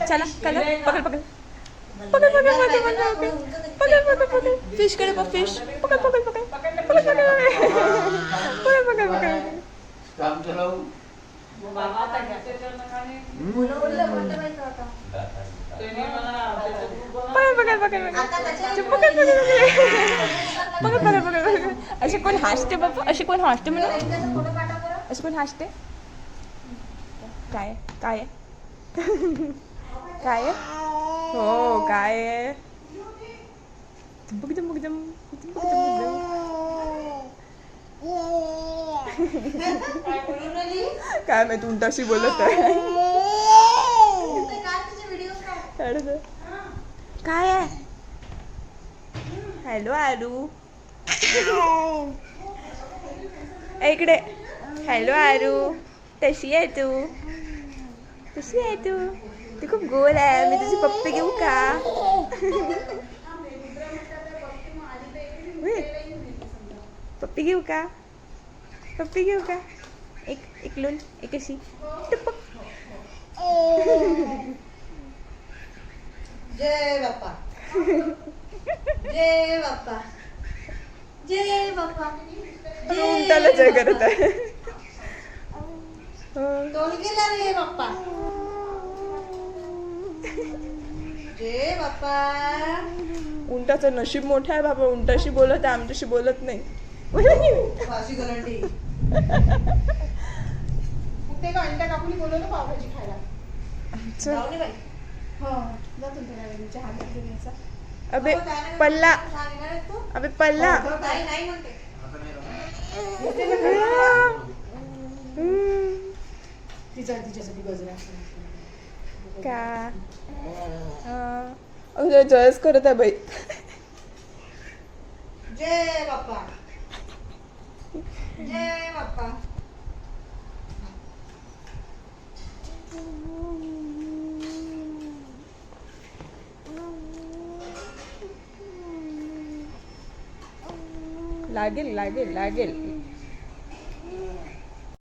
चला चला पकड पकड पकड पकड पकड पकड पकड पकड फिश कडे बघ फिश पकड पकड पकड पकड पकड पकड पकड पकड काम चलाऊ असे कोण हसते बाबा असे कोण हसते म्हणा असे कोण हसते काय काय काय हो काय बघ दम बघ दम काय माहिती उलटाशी बोलत आहे काय आहे हॅलो आरू इकडे हॅलो आरू कशी आहे तू कशी आहे तू ती खूप गोल आहे मी तुझी पप्पी घेऊ का पप्पी घेऊ का पप्पी घेऊ का एक लोन एक अशी टुपक जय बाप्पा जय बाप्पा जय बाप्पा उलटाला जय करत आहे तोल गेला रे बाप्पा जय बाप्पा उंटाचं नशीब मोठं आहे बाबा उंटाशी बोलत आहे आमच्याशी बोलत नाही वाशी गरंटी ते का अंडा कापून बोलवलं पावभाजी खायला जाऊ दे बाई हो जा तुमच्या चहा घ्यायचा अबे पल्ला अबे पल्ला नाही नाही म्हणते तिच्यासाठी गजरा का जयच करत आहे बाई जय बाप्पा जय बाप्पा लागेल लागेल लागेल